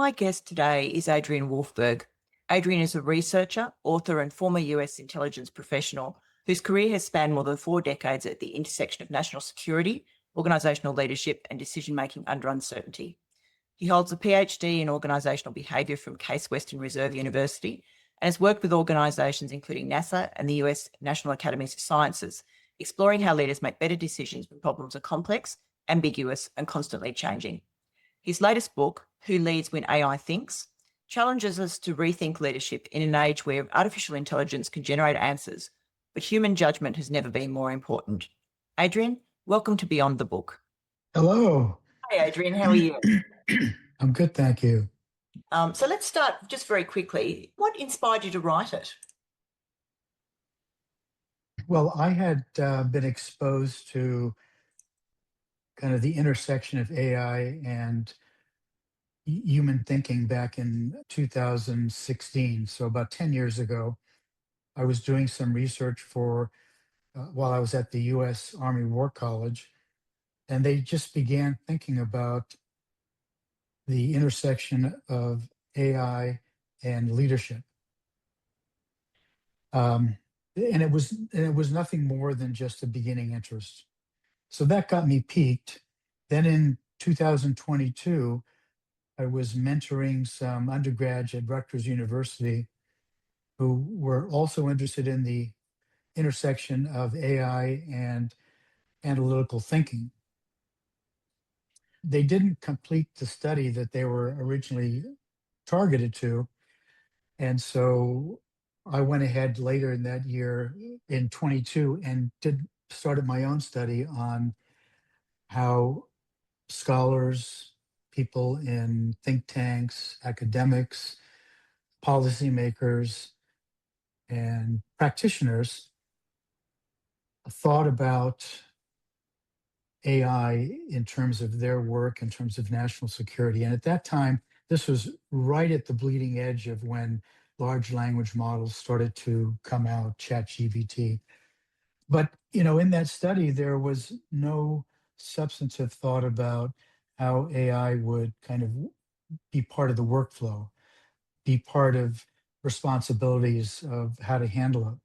My guest today is Adrian Wolfberg. Adrian is a researcher, author, and former US intelligence professional whose career has spanned more than 4 decades at the intersection of national security, organisational leadership, and decision making under uncertainty. He holds a PhD in organisational behaviour from Case Western Reserve University and has worked with organisations including NASA and the US National Academies of Sciences, exploring how leaders make better decisions when problems are complex, ambiguous, and constantly changing. His latest book, Who Leads When AI Thinks, challenges us to rethink leadership in an age where artificial intelligence can generate answers, but human judgment has never been more important. Adrian, welcome to Beyond the Book. Hello. Hey, Adrian, how are you? I'm good, thank you. So let's start just very quickly. What inspired you to write it? Well, I had been exposed to kind of the intersection of AI and human thinking back in 2016. So about 10 years ago, I was doing some research while I was at the US Army War College, and they just began thinking about the intersection of AI and leadership. And it was nothing more than just a beginning interest. So that got me piqued. Then in 2022, I was mentoring some undergrads at Rutgers University who were also interested in the intersection of AI and analytical thinking. They didn't complete the study that they were originally targeted to. And so I went ahead later in that year in 22 and started my own study on how scholars, people in think tanks, academics, policymakers, and practitioners thought about AI in terms of their work, in terms of national security. And at that time, this was right at the bleeding edge of when large language models started to come out, ChatGPT. But, in that study, there was no substantive thought about how AI would kind of be part of the workflow, be part of responsibilities of how to handle it.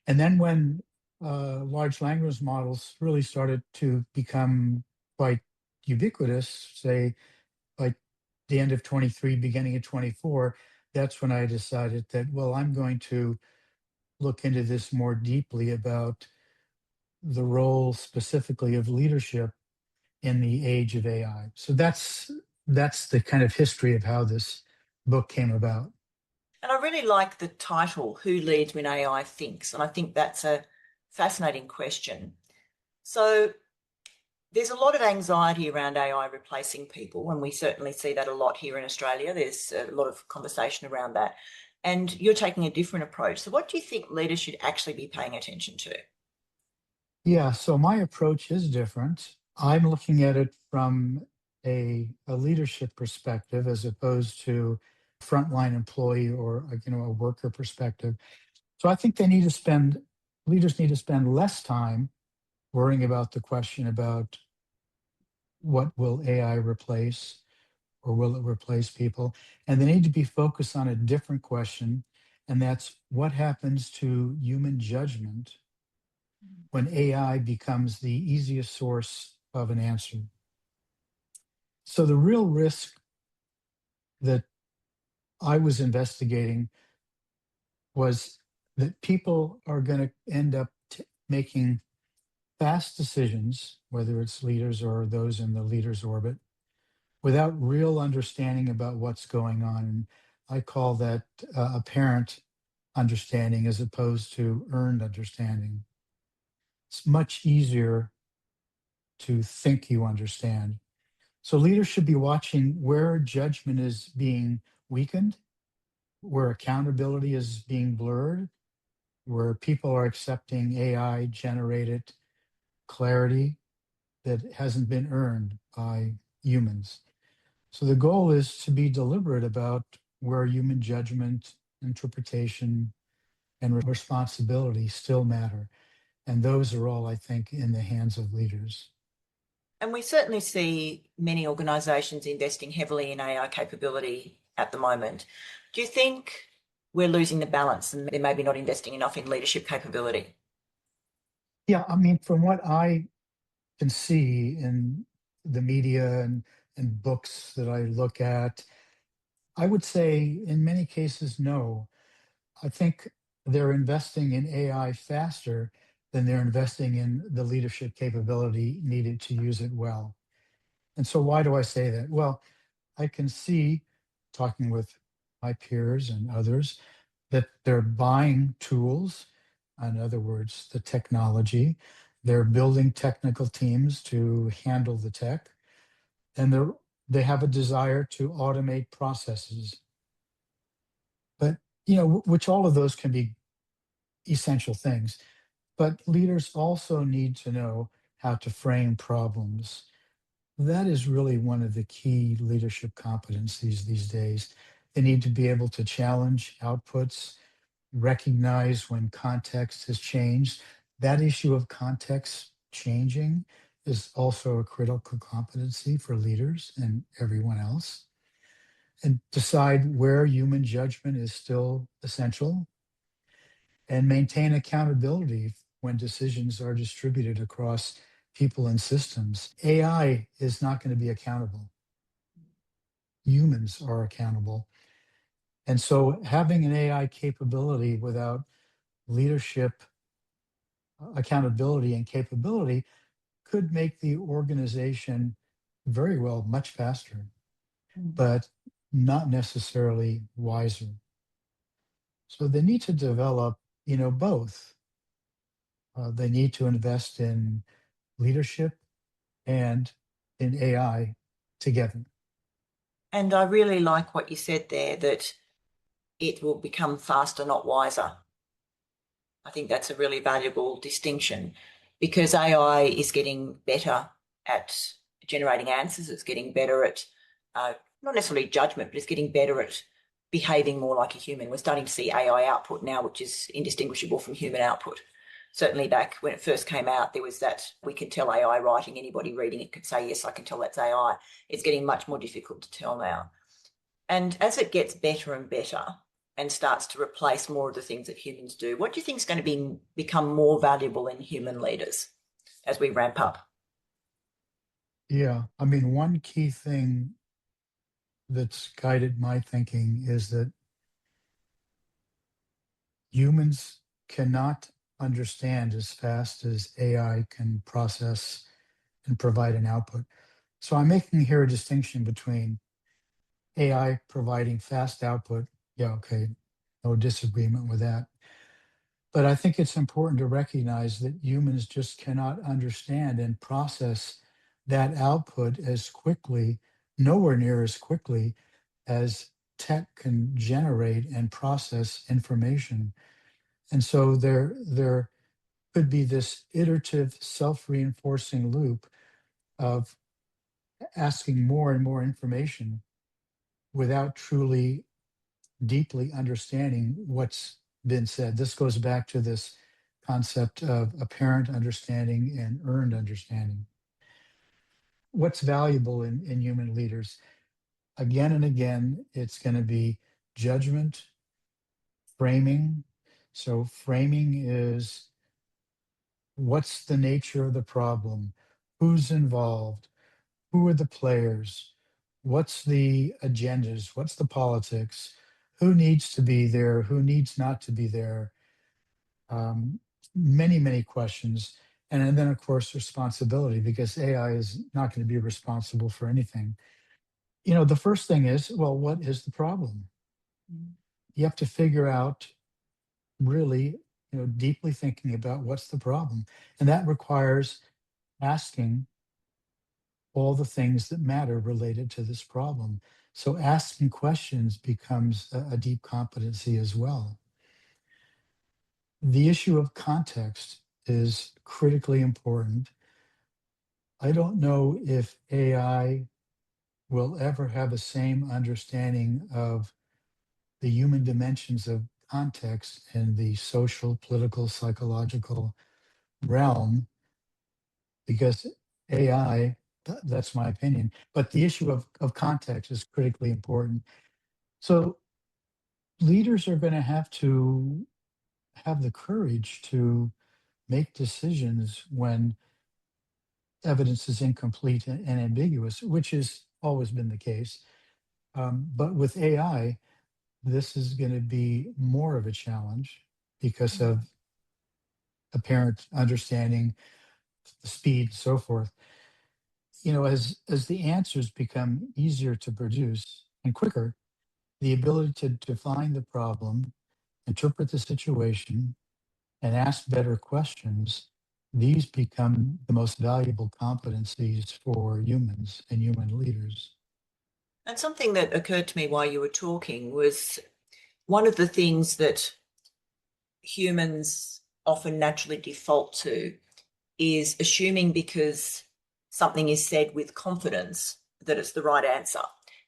And then when large language models really started to become quite ubiquitous, say like the end of 23, beginning of 24, that's when I decided that, well, I'm going to look into this more deeply about the role specifically of leadership in the age of AI. So that's the kind of history of how this book came about. And I really like the title, Who Leads When AI Thinks? And I think that's a fascinating question. So there's a lot of anxiety around AI replacing people, and we certainly see that a lot here in Australia. There's a lot of conversation around that. And you're taking a different approach. So what do you think leaders should actually be paying attention to? Yeah, so my approach is different. I'm looking at it from a leadership perspective as opposed to frontline employee or a worker perspective. So I think leaders need to spend less time worrying about the question about what will AI replace or will it replace people? And they need to be focused on a different question, and that's what happens to human judgment when AI becomes the easiest source of an answer. So the real risk that I was investigating was that people are going to end up making fast decisions, whether it's leaders or those in the leader's orbit, without real understanding about what's going on. And I call that apparent understanding as opposed to earned understanding. It's much easier to think you understand. So leaders should be watching where judgment is being weakened, where accountability is being blurred, where people are accepting AI generated clarity that hasn't been earned by humans. So the goal is to be deliberate about where human judgment, interpretation, and responsibility still matter. And those are all, I think, in the hands of leaders. And we certainly see many organisations investing heavily in AI capability at the moment. Do you think we're losing the balance and they're maybe not investing enough in leadership capability? Yeah, I mean, from what I can see in the media and books that I look at, I would say in many cases, no. I think they're investing in AI faster than they're investing in the leadership capability needed to use it well. And so, why do I say that? Well, I can see, talking with my peers and others, that they're buying tools, in other words, the technology. They're building technical teams to handle the tech, and they have a desire to automate processes. But which all of those can be essential things. But leaders also need to know how to frame problems. That is really one of the key leadership competencies these days. They need to be able to challenge outputs, recognize when context has changed. That issue of context changing is also a critical competency for leaders and everyone else. And decide where human judgment is still essential and maintain accountability when decisions are distributed across people and systems. AI is not going to be accountable. Humans are accountable. And so having an AI capability without leadership, accountability, and capability could make the organization very well much faster, but not necessarily wiser. So they need to develop, both. They need to invest in leadership and in AI together. And I really like what you said there, that it will become faster, not wiser. I think that's a really valuable distinction because AI is getting better at generating answers. It's getting better at not necessarily judgment, but it's getting better at behaving more like a human. We're starting to see AI output now, which is indistinguishable from human output. Certainly back when it first came out, there was that we could tell AI writing, anybody reading it could say, yes, I can tell that's AI. It's getting much more difficult to tell now. And as it gets better and better and starts to replace more of the things that humans do, what do you think is going to become more valuable in human leaders as we ramp up? Yeah, I mean, one key thing that's guided my thinking is that humans cannot understand as fast as AI can process and provide an output. So I'm making here a distinction between AI providing fast output. Yeah, okay, no disagreement with that. But I think it's important to recognize that humans just cannot understand and process that output as quickly, nowhere near as quickly as tech can generate and process information. And so there could be this iterative self-reinforcing loop of asking more and more information without truly deeply understanding what's been said. This goes back to this concept of apparent understanding and earned understanding. What's valuable in human leaders? Again and again, it's going to be judgment, framing. So, framing is what's the nature of the problem? Who's involved? Who are the players? What's the agendas? What's the politics? Who needs to be there? Who needs not to be there? Um, many, many questions. And then, of course, responsibility, because AI is not going to be responsible for anything. The first thing is, well, what is the problem? You have to figure out really, deeply thinking about what's the problem. And that requires asking all the things that matter related to this problem. So asking questions becomes a deep competency as well. The issue of context is critically important. I don't know if AI will ever have the same understanding of the human dimensions of context in the social, political, psychological realm, because AI That's my opinion. But the issue of context is critically important. So leaders are going to have the courage to make decisions when evidence is incomplete and ambiguous, which has always been the case. But with AI, this is going to be more of a challenge because of apparent understanding, the speed, and so forth. As the answers become easier to produce and quicker, the ability to define the problem, interpret the situation, and ask better questions, these become the most valuable competencies for humans and human leaders. And something that occurred to me while you were talking was one of the things that humans often naturally default to is assuming because something is said with confidence that it's the right answer.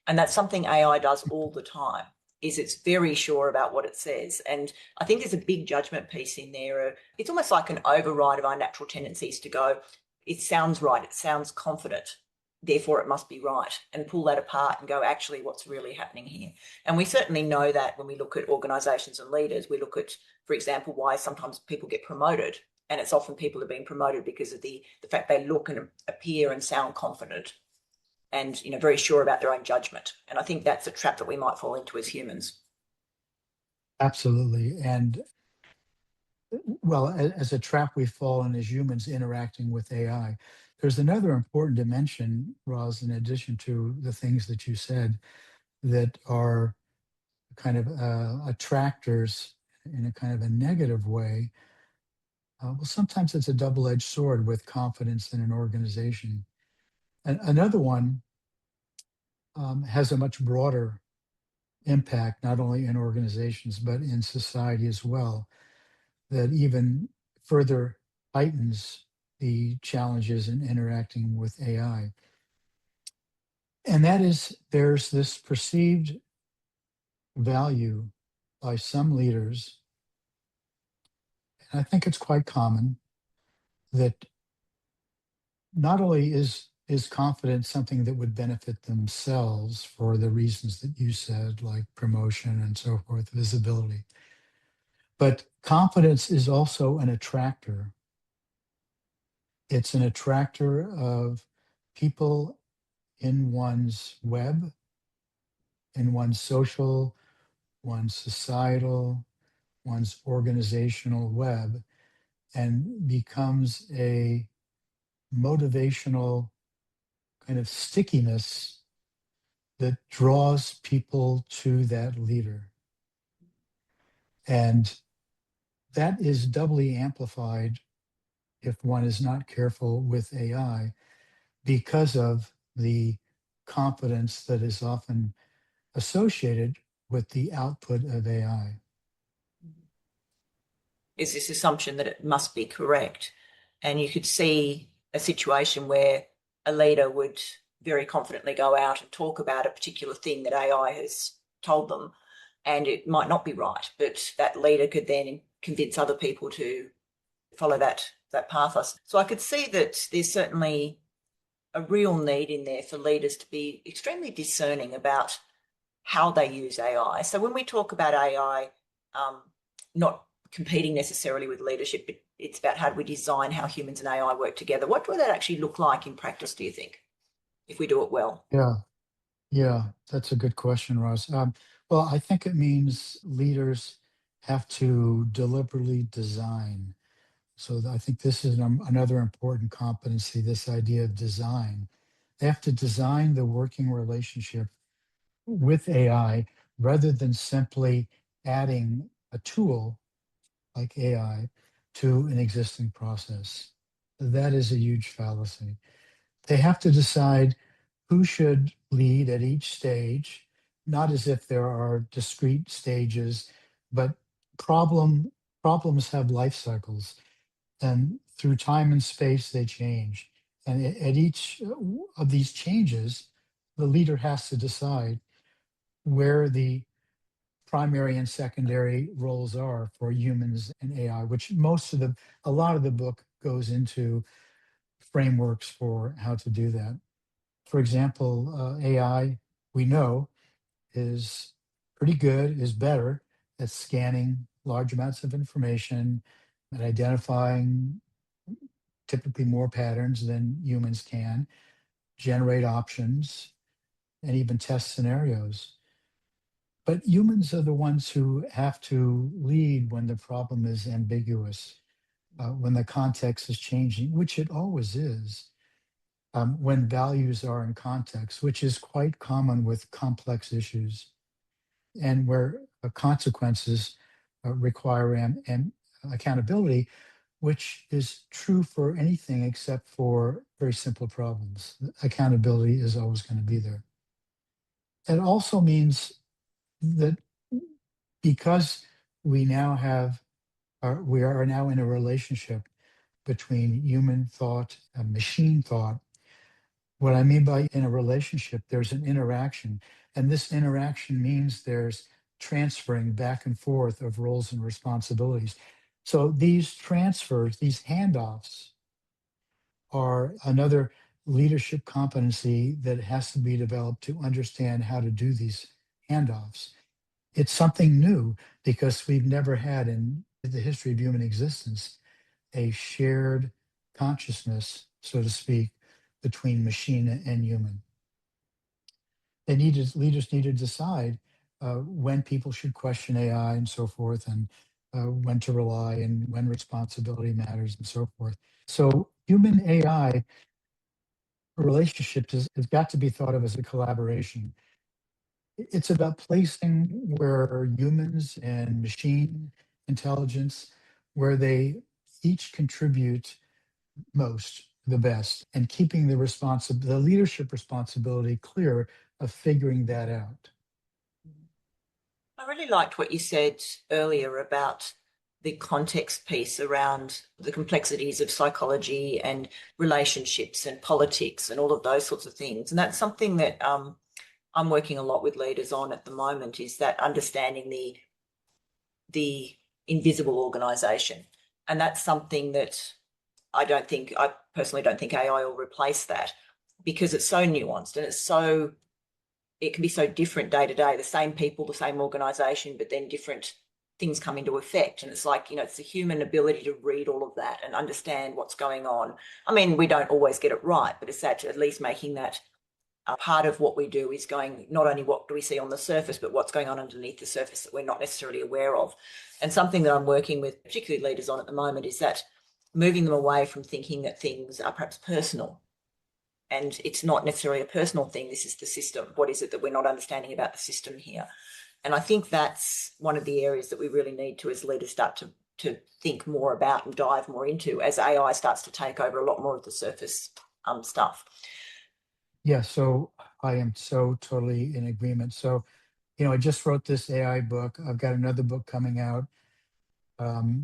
And that's something AI does all the time, is it's very sure about what it says. And I think there's a big judgment piece in there. It's almost like an override of our natural tendencies to go, it sounds right, it sounds confident, therefore it must be right, and pull that apart and go, actually, what's really happening here? And we certainly know that when we look at organisations and leaders. We look at, for example, why sometimes people get promoted, and it's often people are being promoted because of the fact they look and appear and sound confident and very sure about their own judgment. And I think that's a trap that we might fall into as humans. Absolutely. And well, as a trap we fall in as humans interacting with AI. There's another important dimension, Roz, in addition to the things that you said, that are kind of attractors in a kind of a negative way. Well, sometimes it's a double-edged sword with confidence in an organization. And another one has a much broader impact, not only in organizations, but in society as well, that even further heightens the challenges in interacting with AI. And that is, there's this perceived value by some leaders, and I think it's quite common, that not only is confidence something that would benefit themselves for the reasons that you said, like promotion and so forth, visibility, but confidence is also an attractor. It's an attractor of people in one's web, in one's social, one's societal, one's organizational web, and becomes a motivational kind of stickiness that draws people to that leader. And that is doubly amplified if one is not careful with AI because of the confidence that is often associated with the output of AI. Is this assumption that it must be correct? And you could see a situation where a leader would very confidently go out and talk about a particular thing that AI has told them, and it might not be right, but that leader could then convince other people to follow that path. So I could see that there's certainly a real need in there for leaders to be extremely discerning about how they use AI. So when we talk about AI, not competing necessarily with leadership, but it's about how do we design how humans and AI work together. What would that actually look like in practice, do you think, if we do it well? Yeah, yeah, that's a good question, Ross. Well, I think it means leaders have to deliberately design. So I think this is another important competency, this idea of design. They have to design the working relationship with AI rather than simply adding a tool like AI to an existing process. That is a huge fallacy. They have to decide who should lead at each stage, not as if there are discrete stages, but problems have life cycles, and through time and space they change. And at each of these changes, the leader has to decide where the primary and secondary roles are for humans and AI, which a lot of the book goes into frameworks for how to do that. For example, AI, we know, is pretty good, is better at scanning large amounts of information and identifying typically more patterns than humans can, generate options, and even test scenarios. But humans are the ones who have to lead when the problem is ambiguous, when the context is changing, which it always is, when values are in context, which is quite common with complex issues, and where consequences require accountability, which is true for anything except for very simple problems. Accountability is always going to be there. It also means that because we now have, we are now in a relationship between human thought and machine thought. What I mean by in a relationship, there's an interaction, and this interaction means there's transferring back and forth of roles and responsibilities. So these transfers, these handoffs, are another leadership competency that has to be developed to understand how to do these handoffs. It's something new because we've never had in the history of human existence a shared consciousness, so to speak, between machine and human. Leaders need to decide when people should question AI and so forth, and when to rely and when responsibility matters and so forth. So human AI relationships has got to be thought of as a collaboration. It's about placing where humans and machine intelligence, where they each contribute most, the best, and keeping the leadership responsibility clear of figuring that out. I really liked what you said earlier about the context piece around the complexities of psychology and relationships and politics and all of those sorts of things. And that's something that I'm working a lot with leaders on at the moment, is that understanding the invisible organisation. And that's something that I personally don't think AI will replace that, because it's so nuanced and it can be so different day to day, the same people, the same organisation, but then different things come into effect. And it's like, it's the human ability to read all of that and understand what's going on. I mean, we don't always get it right, but it's that at least making that part of what we do is going, not only what do we see on the surface, but what's going on underneath the surface that we're not necessarily aware of. And something that I'm working with particularly leaders on at the moment is that moving them away from thinking that things are perhaps personal. And it's not necessarily a personal thing. This is the system. What is it that we're not understanding about the system here? And I think that's one of the areas that we really need to, as leaders, start to think more about and dive more into as AI starts to take over a lot more of the surface stuff. Yeah, so I am so totally in agreement. So, I just wrote this AI book. I've got another book coming out,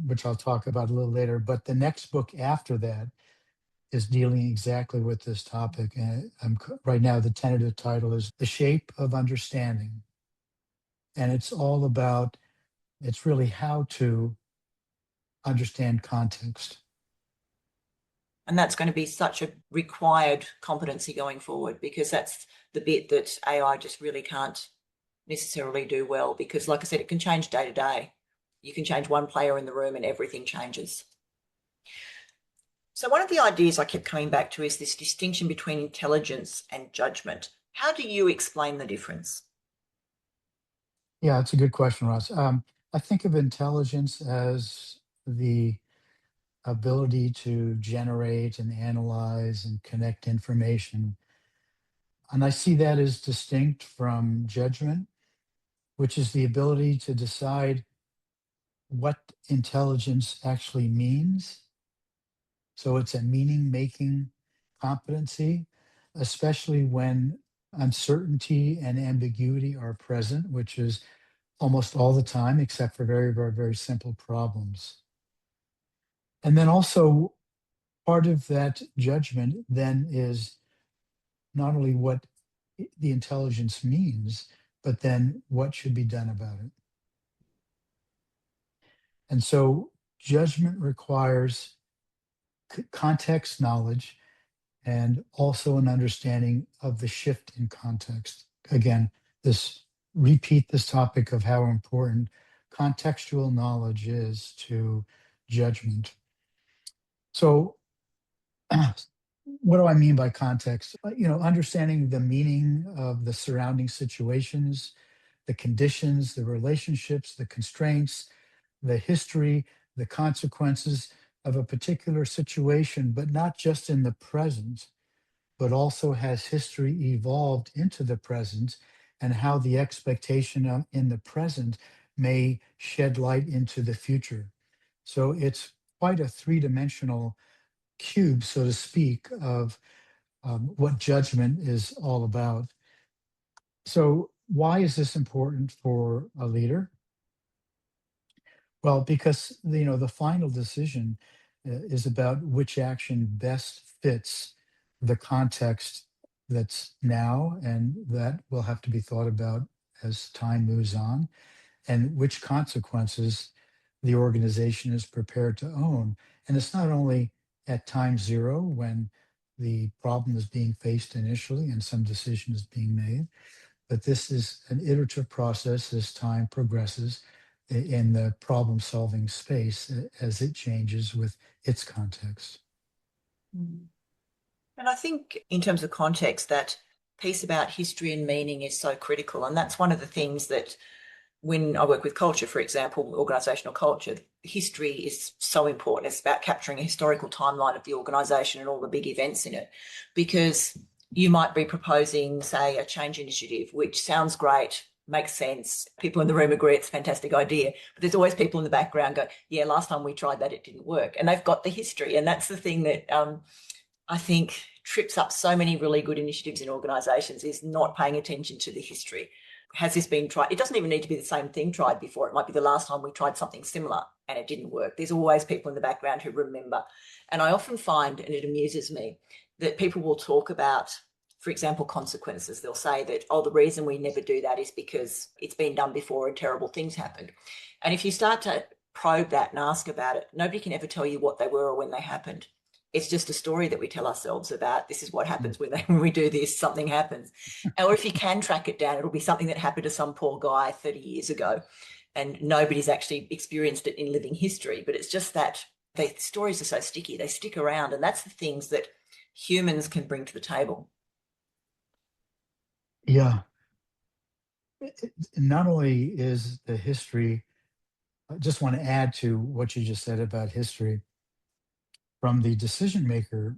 which I'll talk about a little later. But the next book after that is dealing exactly with this topic. And right now, the tentative title is The Shape of Understanding. And it's all about, it's really how to understand context. And that's going to be such a required competency going forward, because that's the bit that AI just really can't necessarily do well, because like I said, it can change day to day. You can change one player in the room and everything changes. So one of the ideas I kept coming back to is this distinction between intelligence and judgment. How do you explain the difference? Yeah, it's a good question, Ross. I think of intelligence as the ability to generate and analyze and connect information. And I see that as distinct from judgment, which is the ability to decide what intelligence actually means. So it's a meaning making competency, especially when uncertainty and ambiguity are present, which is almost all the time, except for very, very, very simple problems. And then also, part of that judgment then is not only what the intelligence means, but then what should be done about it. And so, judgment requires context knowledge and also an understanding of the shift in context. Again, this repeat this topic of how important contextual knowledge is to judgment. So, what do I mean by context? Understanding the meaning of the surrounding situations, the conditions, the relationships, the constraints, the history, the consequences of a particular situation, but not just in the present, but also has history evolved into the present, and how the expectation in the present may shed light into the future. So it's quite a three-dimensional cube, so to speak, of what judgment is all about. So why is this important for a leader? Well, because the final decision is about which action best fits the context that's now, and that will have to be thought about as time moves on, and which consequences the organization is prepared to own. And it's not only at time zero when the problem is being faced initially and some decision is being made, but this is an iterative process as time progresses in the problem solving space as it changes with its context. Mm. And I think in terms of context, that piece about history and meaning is so critical. And that's one of the things that when I work with culture, for example, organisational culture, history is so important. It's about capturing a historical timeline of the organisation and all the big events in it, because you might be proposing, say, a change initiative, which sounds great, makes sense. People in the room agree it's a fantastic idea, but there's always people in the background go, yeah, last time we tried that, it didn't work. And they've got the history. And that's the thing that I think trips up so many really good initiatives in organisations, is not paying attention to the history. Has this been tried? It doesn't even need to be the same thing tried before. It might be the last time we tried something similar and it didn't work. There's always people in the background who remember. And I often find, and it amuses me, that people will talk about, for example, consequences. They'll say that, oh, the reason we never do that is because it's been done before and terrible things happened. And if you start to probe that and ask about it, nobody can ever tell you what they were or when they happened. It's just a story that we tell ourselves about, this is what happens when we do this, something happens. Or if you can track it down, it'll be something that happened to some poor guy 30 years ago and nobody's actually experienced it in living history. But it's just that the stories are so sticky, they stick around, and that's the things that humans can bring to the table. Yeah. Not only is the history, I just want to add to what you just said about history from the decision maker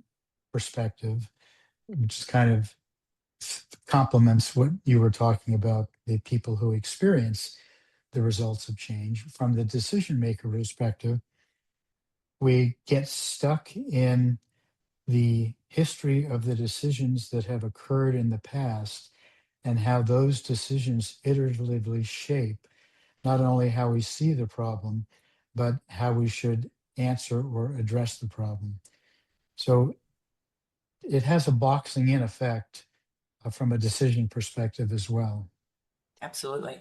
perspective, which is kind of complements what you were talking about, the people who experience the results of change. From the decision maker perspective, we get stuck in the history of the decisions that have occurred in the past and how those decisions iteratively shape not only how we see the problem, but how we should answer or address the problem. So it has a boxing in effect from a decision perspective as well. Absolutely.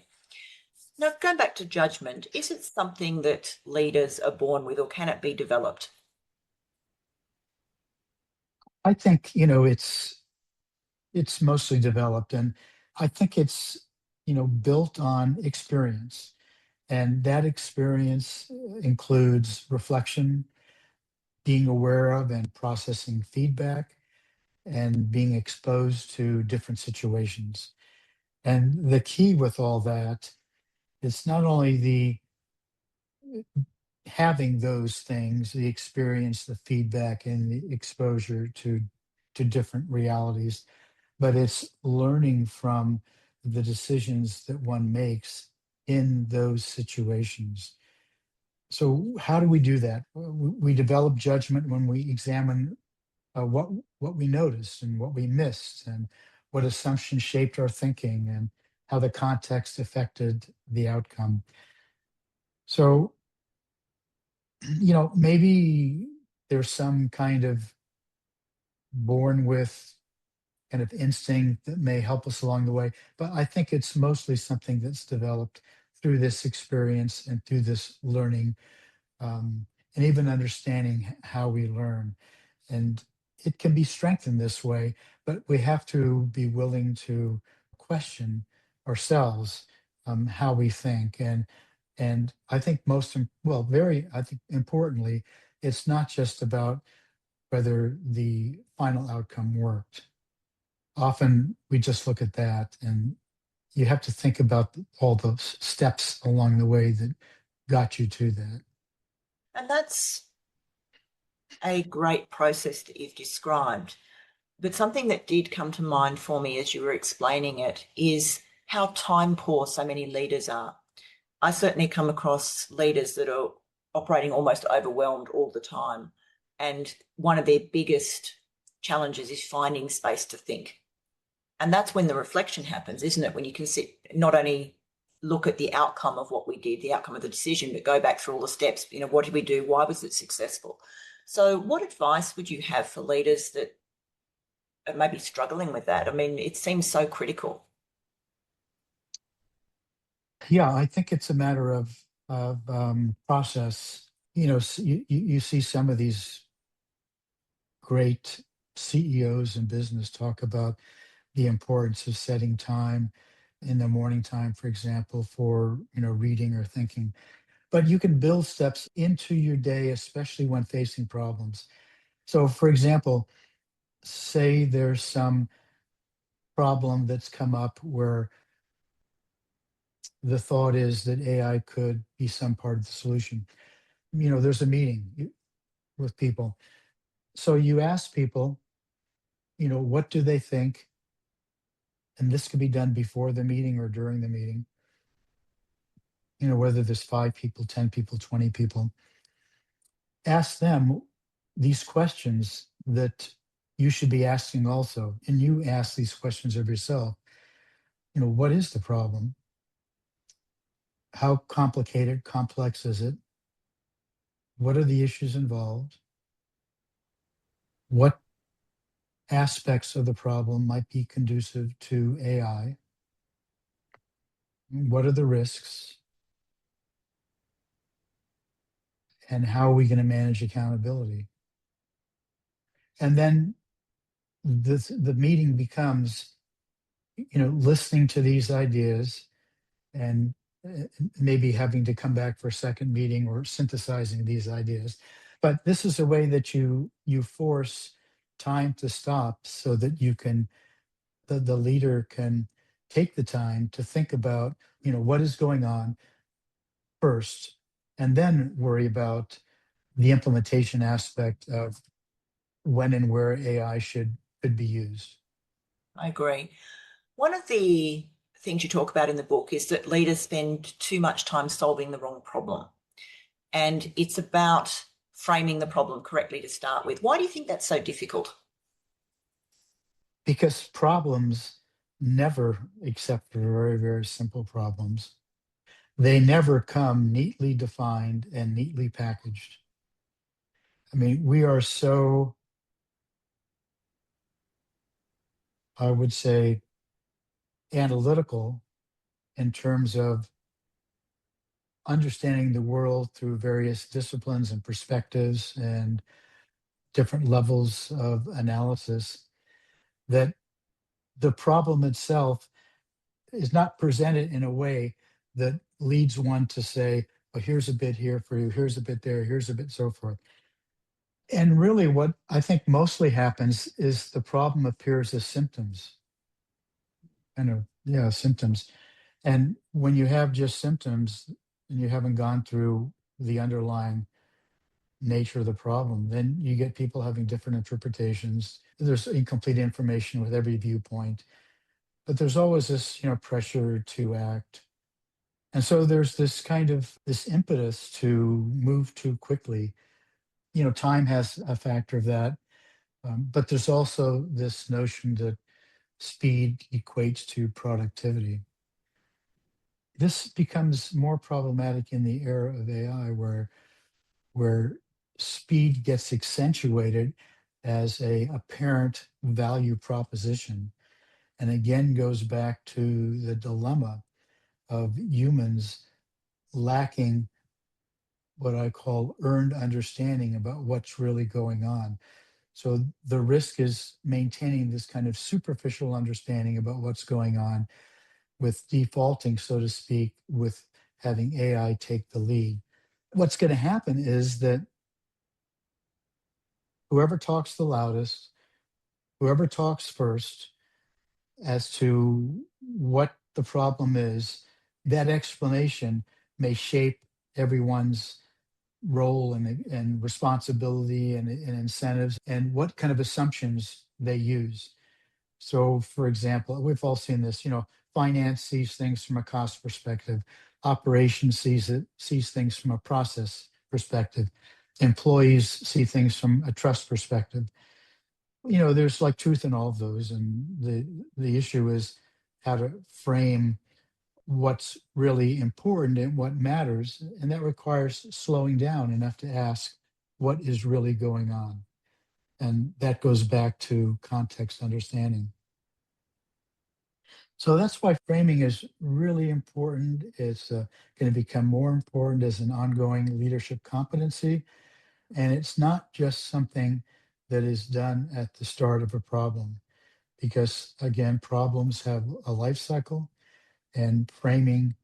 Now, going back to judgment, is it something that leaders are born with, or can it be developed? I think it's mostly developed, and I think it's built on experience, and that experience includes reflection, being aware of and processing feedback, and being exposed to different situations. And the key with all that is not only the having those things, the experience, the feedback, and the exposure to different realities, but it's learning from the decisions that one makes in those situations. So how do we do that? We develop judgment when we examine what we noticed and what we missed, and what assumptions shaped our thinking, and how the context affected the outcome. So maybe there's some kind of born with kind of instinct that may help us along the way. But I think it's mostly something that's developed through this experience and through this learning, and even understanding how we learn. And it can be strengthened this way, but we have to be willing to question ourselves, how we think. And I think very, I think importantly, it's not just about whether the final outcome worked. Often we just look at that, and you have to think about all the steps along the way that got you to that. And that's a great process that you've described. But something that did come to mind for me as you were explaining it is how time poor so many leaders are. I certainly come across leaders that are operating almost overwhelmed all the time. And one of their biggest challenges is finding space to think. And that's when the reflection happens, isn't it? When you can sit, not only look at the outcome of what we did, the outcome of the decision, but go back through all the steps. What did we do? Why was it successful? So, what advice would you have for leaders that are maybe struggling with that? I mean, it seems so critical. Yeah, I think it's a matter of process. You see some of these great CEOs in business talk about the importance of setting time in the morning time, for example, for reading or thinking. But you can build steps into your day, especially when facing problems. So, for example, say there's some problem that's come up where the thought is that AI could be some part of the solution. There's a meeting with people. So you ask people, what do they think? And this could be done before the meeting or during the meeting, whether there's 5 people, 10 people, 20 people. Ask them these questions that you should be asking also. And you ask these questions of yourself. What is the problem? How complicated, complex is it? What are the issues involved? What aspects of the problem might be conducive to AI? What are the risks? And how are we going to manage accountability? And then the meeting becomes, listening to these ideas and maybe having to come back for a second meeting or synthesizing these ideas. But this is a way that you force time to stop so that the leader can take the time to think about, what is going on first, and then worry about the implementation aspect of when and where AI could be used. I agree. One of the things you talk about in the book is that leaders spend too much time solving the wrong problem. And it's about framing the problem correctly to start with. Why do you think that's so difficult? Because problems never, except for very, very simple problems, they never come neatly defined and neatly packaged. I mean, we are so, I would say, analytical in terms of understanding the world through various disciplines and perspectives and different levels of analysis, that the problem itself is not presented in a way that leads one to say, well, here's a bit here for you, here's a bit there, here's a bit so forth. And really, what I think mostly happens is the problem appears as symptoms. Yeah, symptoms. And when you have just symptoms and you haven't gone through the underlying nature of the problem, then you get people having different interpretations. There's incomplete information with every viewpoint, but there's always this, pressure to act. And so there's this impetus to move too quickly. Time has a factor of that, but there's also this notion that speed equates to productivity. This becomes more problematic in the era of AI, where speed gets accentuated as a apparent value proposition, and again goes back to the dilemma of humans lacking what I call earned understanding about what's really going on. So the risk is maintaining this kind of superficial understanding about what's going on with defaulting, so to speak, with having AI take the lead. What's going to happen is that whoever talks the loudest, whoever talks first as to what the problem is, that explanation may shape everyone's role and responsibility and incentives and what kind of assumptions they use. So, for example, we've all seen this, finance sees things from a cost perspective, operations sees things from a process perspective, employees see things from a trust perspective. There's like truth in all of those, and the issue is how to frame what's really important and what matters, and that requires slowing down enough to ask what is really going on, and that goes back to context understanding. So that's why framing is really important. It's going to become more important as an ongoing leadership competency. And it's not just something that is done at the start of a problem, because again, problems have a life cycle, and framing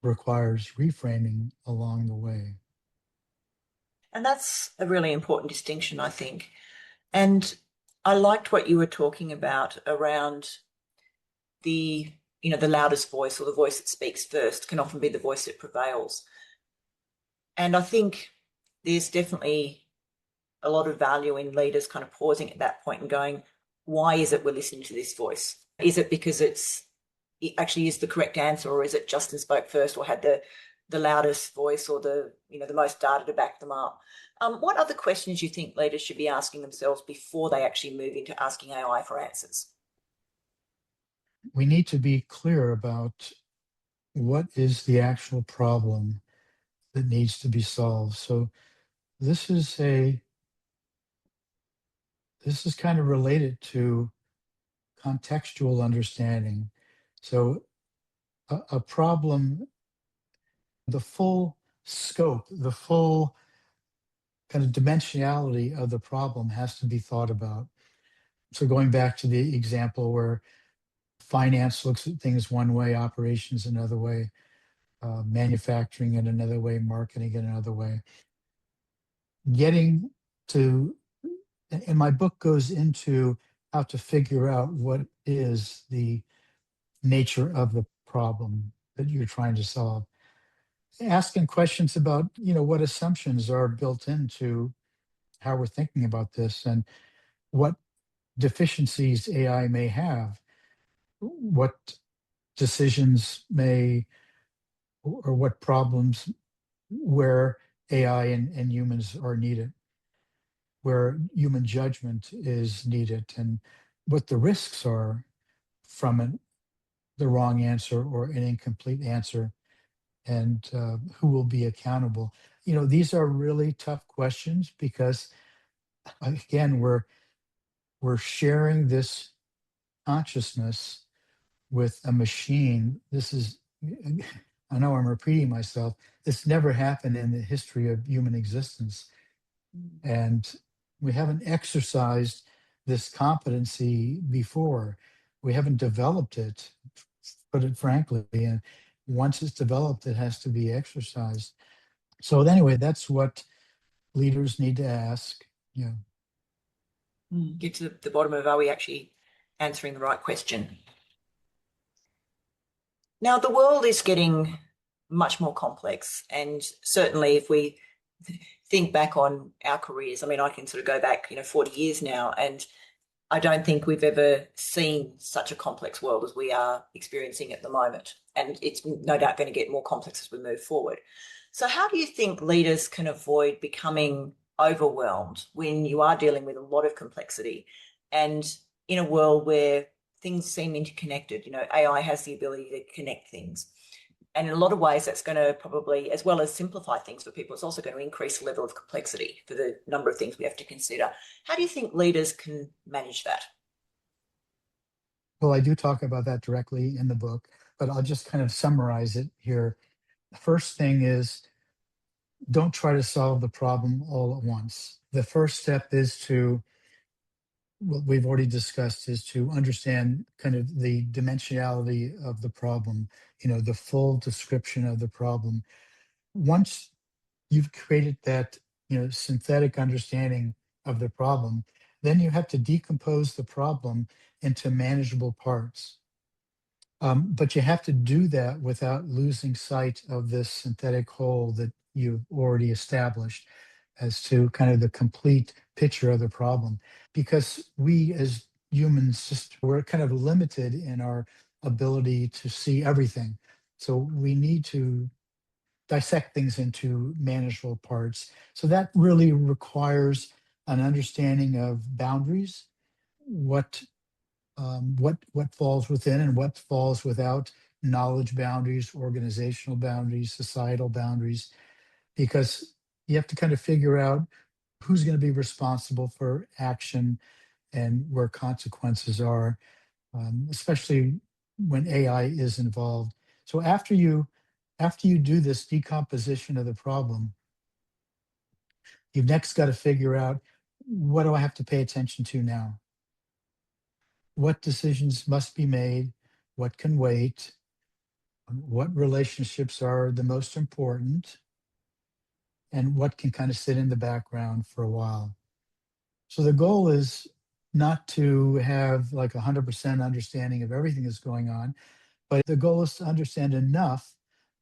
requires reframing along the way. And that's a really important distinction, I think. And I liked what you were talking about around the loudest voice, or the voice that speaks first can often be the voice that prevails. And I think there's definitely a lot of value in leaders kind of pausing at that point and going, why is it we're listening to this voice? Is it because it actually is the correct answer, or is it Justin spoke first or had the loudest voice, or the most data to back them up? What other questions do you think leaders should be asking themselves before they actually move into asking AI for answers? We need to be clear about what is the actual problem that needs to be solved. So this is kind of related to contextual understanding. So a problem, the full scope, the full kind of dimensionality of the problem has to be thought about. So going back to the example where finance looks at things one way, operations another way, manufacturing in another way, marketing in another way. Getting to, and my book goes into how to figure out what is the nature of the problem that you're trying to solve. Asking questions about, what assumptions are built into how we're thinking about this, and what deficiencies AI may have, what decisions may, or what problems where AI and humans are needed, where human judgment is needed, and what the risks are from the wrong answer or an incomplete answer, and who will be accountable. These are really tough questions because, again, we're sharing this consciousness with a machine. This is, I know I'm repeating myself, this never happened in the history of human existence. And we haven't exercised this competency before. We haven't developed it, put it frankly. And once it's developed, it has to be exercised. So anyway, that's what leaders need to ask. Yeah. Get to the bottom of, are we actually answering the right question? Now, the world is getting much more complex, and certainly if we think back on our careers, I mean, I can sort of go back, 40 years now, and I don't think we've ever seen such a complex world as we are experiencing at the moment. And it's no doubt going to get more complex as we move forward. So how do you think leaders can avoid becoming overwhelmed when you are dealing with a lot of complexity, and in a world where things seem interconnected? AI has the ability to connect things. And in a lot of ways, that's going to probably, as well as simplify things for people, it's also going to increase the level of complexity for the number of things we have to consider. How do you think leaders can manage that? Well, I do talk about that directly in the book, but I'll just kind of summarize it here. The first thing is don't try to solve the problem all at once. The first step is to, what we've already discussed, is to understand kind of the dimensionality of the problem, the full description of the problem. Once you've created that, synthetic understanding of the problem, then you have to decompose the problem into manageable parts. But you have to do that without losing sight of this synthetic whole that you've already established as to kind of the complete picture of the problem. Because we as humans, we're kind of limited in our ability to see everything. So we need to dissect things into manageable parts. So that really requires an understanding of boundaries, what what falls within and what falls without knowledge boundaries, organizational boundaries, societal boundaries, because you have to kind of figure out who's going to be responsible for action and where consequences are, especially when AI is involved. So after you do this decomposition of the problem, you've next got to figure out, what do I have to pay attention to now? What decisions must be made? What can wait? What relationships are the most important? And what can kind of sit in the background for a while? So the goal is not to have like 100% understanding of everything that's going on, but the goal is to understand enough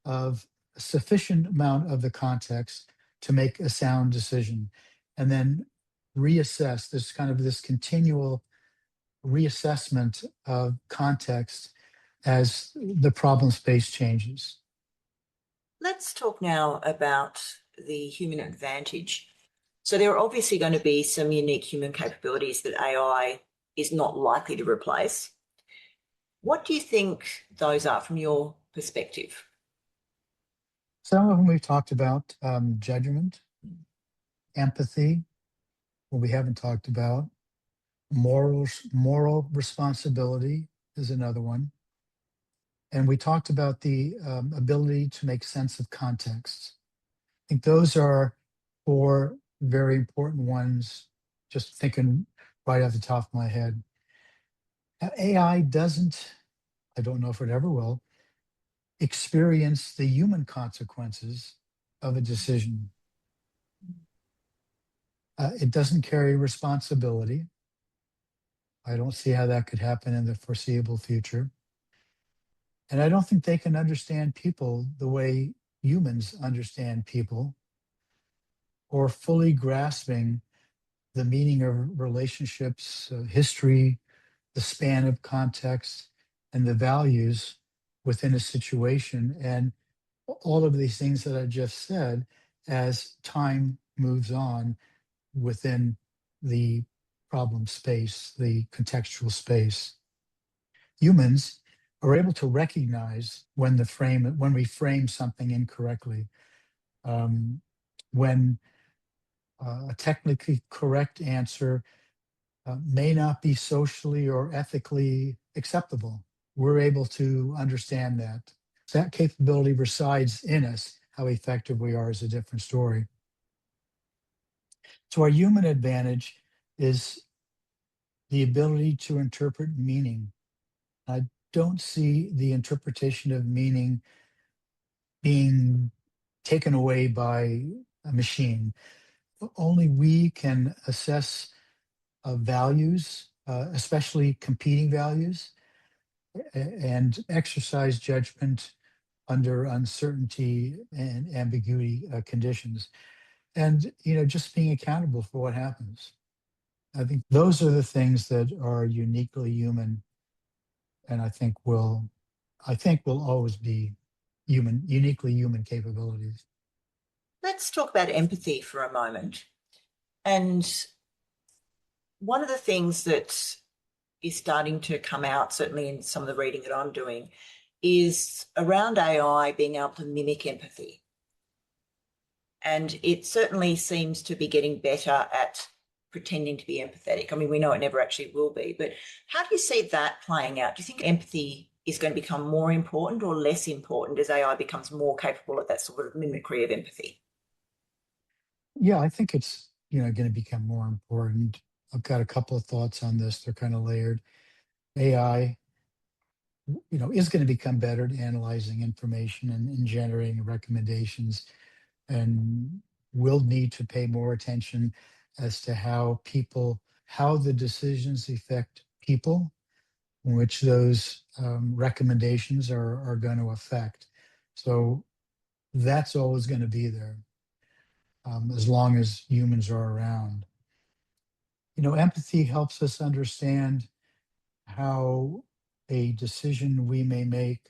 of a sufficient amount of the context to make a sound decision, and then reassess this continual reassessment of context as the problem space changes. Let's talk now about the human advantage. So there are obviously going to be some unique human capabilities that AI is not likely to replace. What do you think those are from your perspective? Some of them we've talked about: judgment, empathy, what we haven't talked about, moral responsibility is another one. And we talked about the ability to make sense of context. I think those are four very important ones, just thinking right off the top of my head. AI doesn't, I don't know if it ever will, experience the human consequences of a decision. It doesn't carry responsibility. I don't see how that could happen in the foreseeable future. And I don't think they can understand people the way humans understand people, or fully grasping the meaning of relationships, history, the span of context, and the values within a situation. And all of these things that I just said, as time moves on within the problem space, the contextual space. Humans are able to recognize when we frame something incorrectly, when a technically correct answer may not be socially or ethically acceptable. We're able to understand that. That capability resides in us. How effective we are is a different story. So our human advantage is the ability to interpret meaning. I don't see the interpretation of meaning being taken away by a machine. Only we can assess values, especially competing values, and exercise judgment under uncertainty and ambiguity conditions. And, just being accountable for what happens. I think those are the things that are uniquely human, and I think will always be uniquely human capabilities. Let's talk about empathy for a moment. And one of the things that is starting to come out, certainly in some of the reading that I'm doing, is around AI being able to mimic empathy. And it certainly seems to be getting better at pretending to be empathetic. I mean, we know it never actually will be, but how do you see that playing out? Do you think empathy is going to become more important or less important as AI becomes more capable at that sort of mimicry of empathy? Yeah, I think it's, going to become more important. I've got a couple of thoughts on this. They're kind of layered. AI, is going to become better at analyzing information and generating recommendations, and will need to pay more attention as to how the decisions affect people, which those recommendations are going to affect. So that's always going to be there, as long as humans are around. Empathy helps us understand how a decision we may make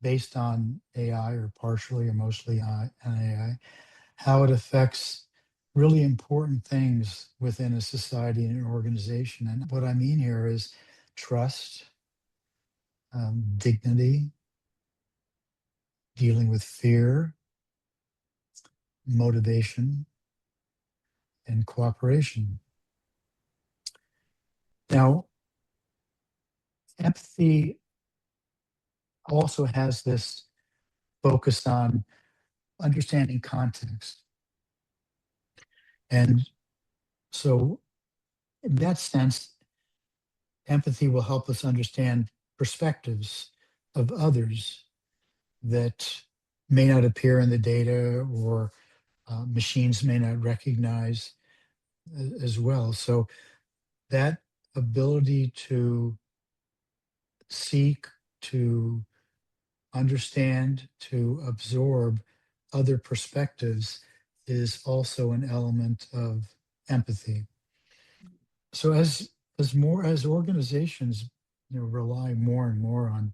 based on AI, or partially or mostly on AI, how it affects really important things within a society and an organization. And what I mean here is trust, dignity, dealing with fear, motivation, and cooperation. Now, empathy also has this focus on understanding context. And so, in that sense, empathy will help us understand perspectives of others that may not appear in the data, or machines may not recognize as well. So, that ability to seek, to understand, to absorb other perspectives is also an element of empathy. So as organizations, rely more and more on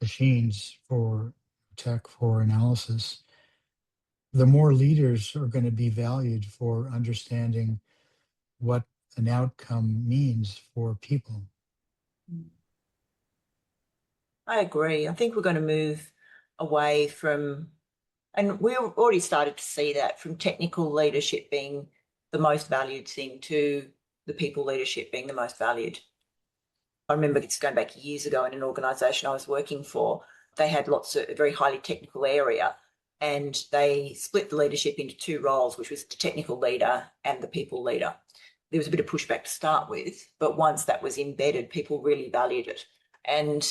machines for tech, for analysis, the more leaders are going to be valued for understanding what an outcome means for people. I agree. I think we're going to move away from, and we've already started to see that, from technical leadership being the most valued thing to the people leadership being the most valued. I remember it's going back years ago in an organisation I was working for. They had lots of a very highly technical area, and they split the leadership into two roles, which was the technical leader and the people leader. There was a bit of pushback to start with, but once that was embedded, people really valued it. And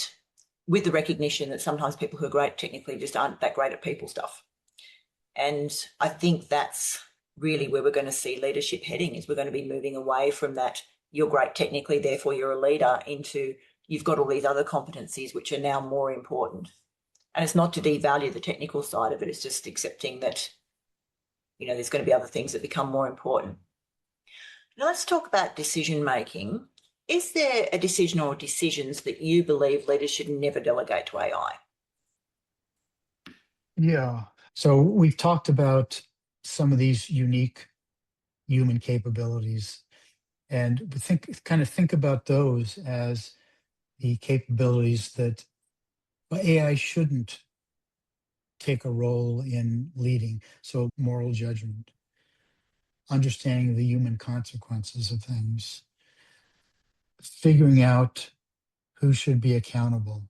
with the recognition that sometimes people who are great technically just aren't that great at people stuff. And I think that's really where we're going to see leadership heading, is we're going to be moving away from that you're great technically, therefore you're a leader, into you've got all these other competencies which are now more important. And it's not to devalue the technical side of it, it's just accepting that, there's going to be other things that become more important. Now let's talk about decision making. Is there a decision or decisions that you believe leaders should never delegate to AI? Yeah. So we've talked about some of these unique human capabilities, and we think about those as the capabilities that AI shouldn't take a role in leading. So moral judgment, understanding the human consequences of things, figuring out who should be accountable.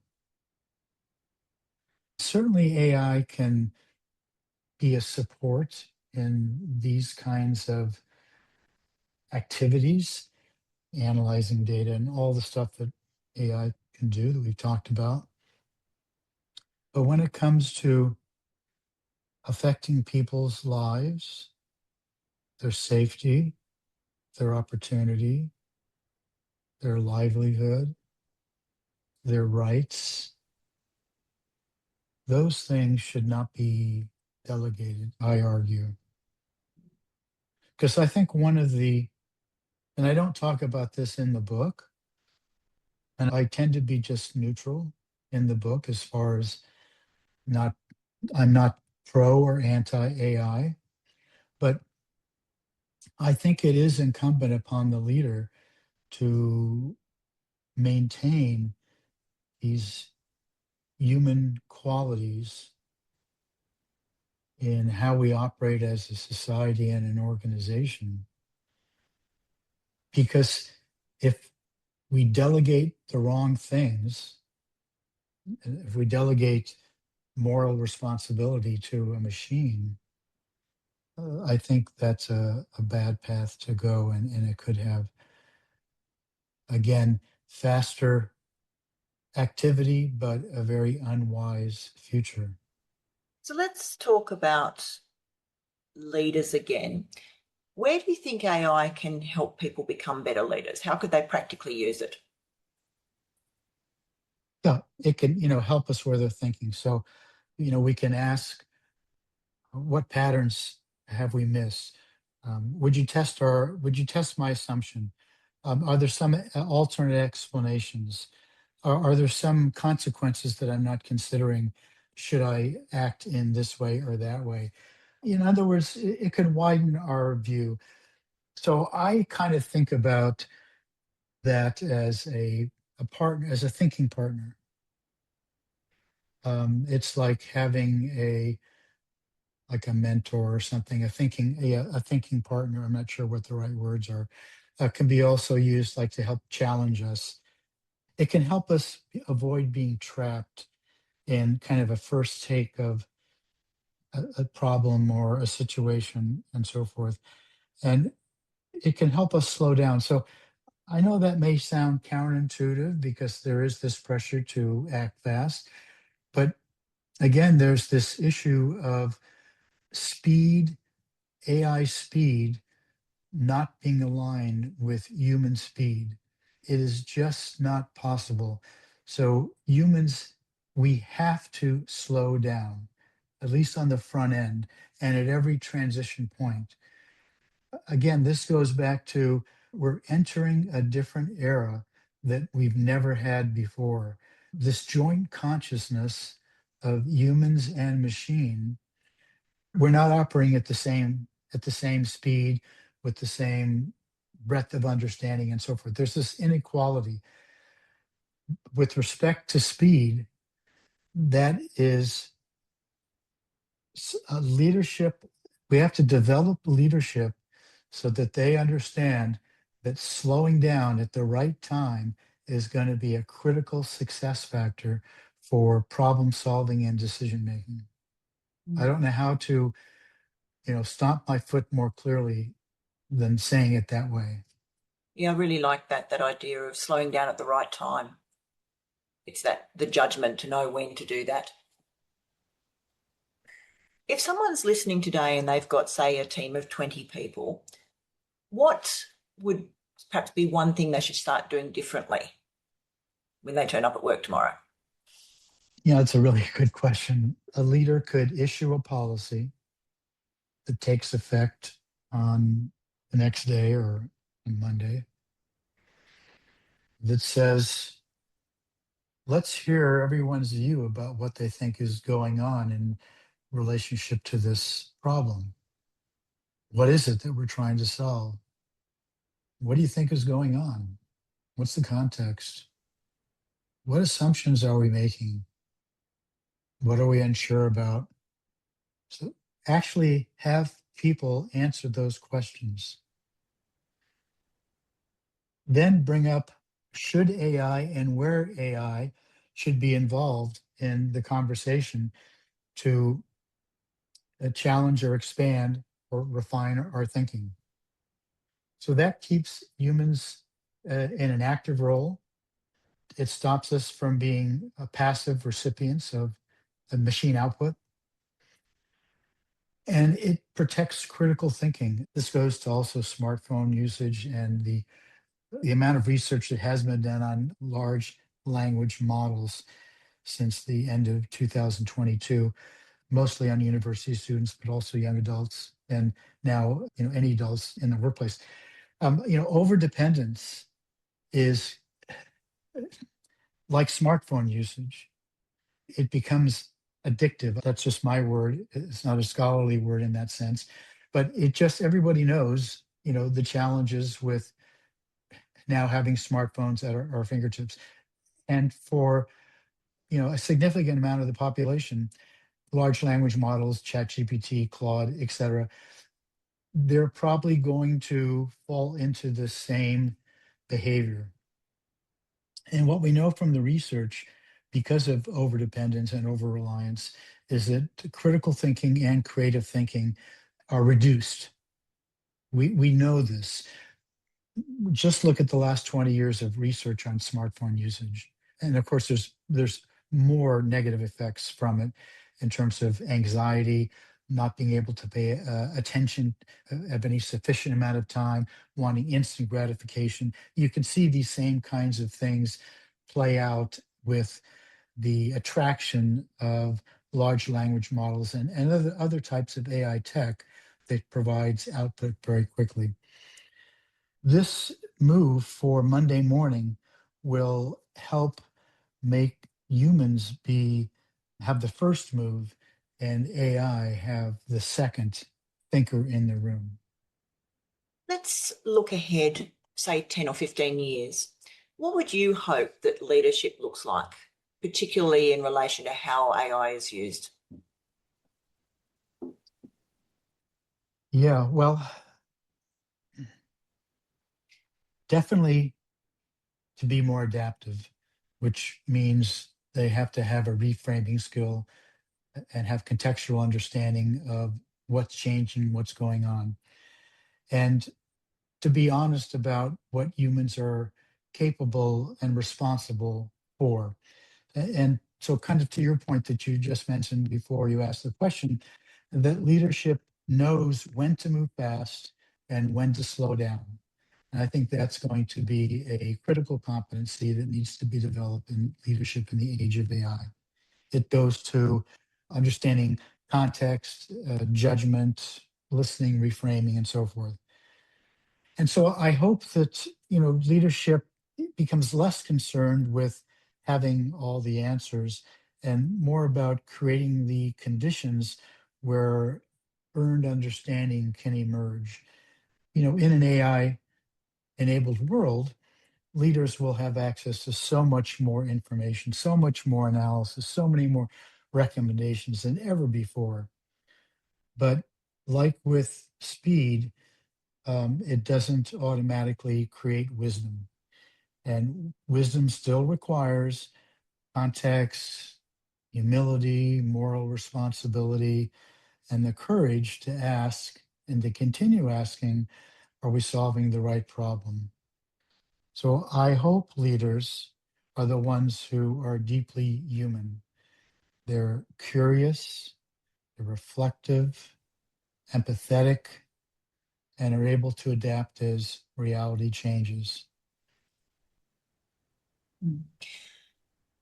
Certainly AI can be a support in these kinds of activities, analyzing data and all the stuff that AI can do that we've talked about. But when it comes to affecting people's lives, their safety, their opportunity, their livelihood, their rights, those things should not be delegated, I argue. Because I think and I don't talk about this in the book, and I tend to be just neutral in the book as far as not, I'm not pro or anti AI, but I think it is incumbent upon the leader to maintain these human qualities in how we operate as a society and an organization. Because if we delegate the wrong things, if we delegate moral responsibility to a machine, I think that's a bad path to go, and it could have, again, faster activity, but a very unwise future. So let's talk about leaders again. Where do you think AI can help people become better leaders? How could they practically use it? Yeah, it can, help us where they're thinking. So, we can ask, what patterns have we missed? Would you test my assumption? Are there some alternate explanations? Are there some consequences that I'm not considering? Should I act in this way or that way? In other words, it can widen our view. So I kind of think about that as a partner, as a thinking partner. It's like having like a mentor or something, a thinking partner. I'm not sure what the right words are. Can be also used like to help challenge us. It can help us avoid being trapped in kind of a first take of a problem or a situation and so forth. And it can help us slow down. So I know that may sound counterintuitive because there is this pressure to act fast. But again, there's this issue of speed, AI speed, not being aligned with human speed. It is just not possible. So, humans, we have to slow down, at least on the front end and at every transition point. Again, this goes back to we're entering a different era that we've never had before. This joint consciousness of humans and machine, we're not operating at the same speed with the same breadth of understanding and so forth. There's this inequality with respect to speed that is leadership. We have to develop leadership so that they understand that slowing down at the right time is going to be a critical success factor for problem solving and decision making. I don't know how to, stomp my foot more clearly than saying it that way. Yeah, I really like that idea of slowing down at the right time. It's that the judgment to know when to do that. If someone's listening today and they've got, say, a team of 20 people, what would perhaps be one thing they should start doing differently when they turn up at work tomorrow? It's a really good question. A leader could issue a policy that takes effect on the next day or on Monday that says, let's hear everyone's view about what they think is going on in relationship to this problem. What is it that we're trying to solve? What do you think is going on? What's the context? What assumptions are we making? What are we unsure about? So actually have people answer those questions. Then bring up, should AI and where AI should be involved in the conversation to challenge or expand or refine our thinking. So that keeps humans in an active role. It stops us from being passive recipients of the machine output. And it protects critical thinking. This goes to also smartphone usage and the amount of research that has been done on large language models since the end of 2022, mostly on university students, but also young adults, and now any adults in the workplace. Over dependence is like smartphone usage. It becomes addictive. That's just my word. It's not a scholarly word in that sense, but it just everybody knows, the challenges with now having smartphones at our fingertips. And for a significant amount of the population, large language models, ChatGPT, Claude, et cetera, they're probably going to fall into the same behavior. And what we know from the research, because of overdependence and over reliance, is that critical thinking and creative thinking are reduced. We know this. Just look at the last 20 years of research on smartphone usage. And of course, there's more negative effects from it in terms of anxiety, not being able to pay attention of any sufficient amount of time, wanting instant gratification. You can see these same kinds of things play out with the attraction of large language models and other types of AI tech that provides output very quickly. This move for Monday morning will help make humans have the first move and AI have the second thinker in the room. Let's look ahead, say 10 or 15 years. What would you hope that leadership looks like, particularly in relation to how AI is used? Yeah, well, definitely to be more adaptive, which means they have to have a reframing skill and have contextual understanding of what's changing, what's going on. And to be honest about what humans are capable and responsible for. And so, kind of to your point that you just mentioned before you asked the question, that leadership knows when to move fast and when to slow down. And I think that's going to be a critical competency that needs to be developed in leadership in the age of AI. It goes to understanding context, judgment, listening, reframing, and so forth. And so I hope that, leadership becomes less concerned with having all the answers and more about creating the conditions where earned understanding can emerge. In an AI enabled world, leaders will have access to so much more information, so much more analysis, so many more recommendations than ever before. But like with speed, it doesn't automatically create wisdom. And wisdom still requires context, humility, moral responsibility, and the courage to ask and to continue asking, are we solving the right problem? So I hope leaders are the ones who are deeply human. They're curious, they're reflective, empathetic, and are able to adapt as reality changes.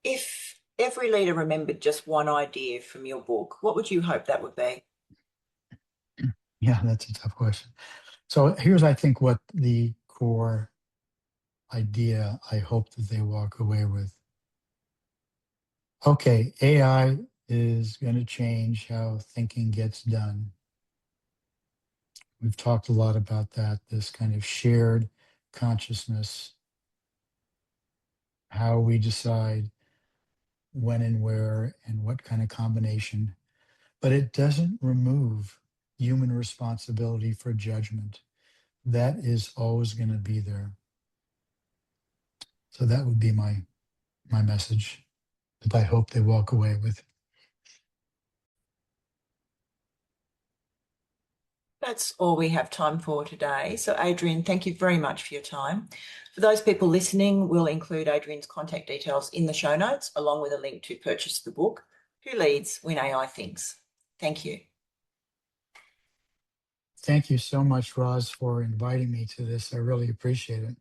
If every leader remembered just one idea from your book, what would you hope that would be? Yeah, that's a tough question. So here's, I think, what the core idea I hope that they walk away with. Okay, AI is going to change how thinking gets done. We've talked a lot about that, this kind of shared consciousness, how we decide when and where and what kind of combination. But it doesn't remove human responsibility for judgment. That is always going to be there. So that would be my message that I hope they walk away with. That's all we have time for today. So, Adrian, thank you very much for your time. For those people listening, we'll include Adrian's contact details in the show notes, along with a link to purchase the book, Who Leads When AI Thinks. Thank you. Thank you so much, Roz, for inviting me to this. I really appreciate it.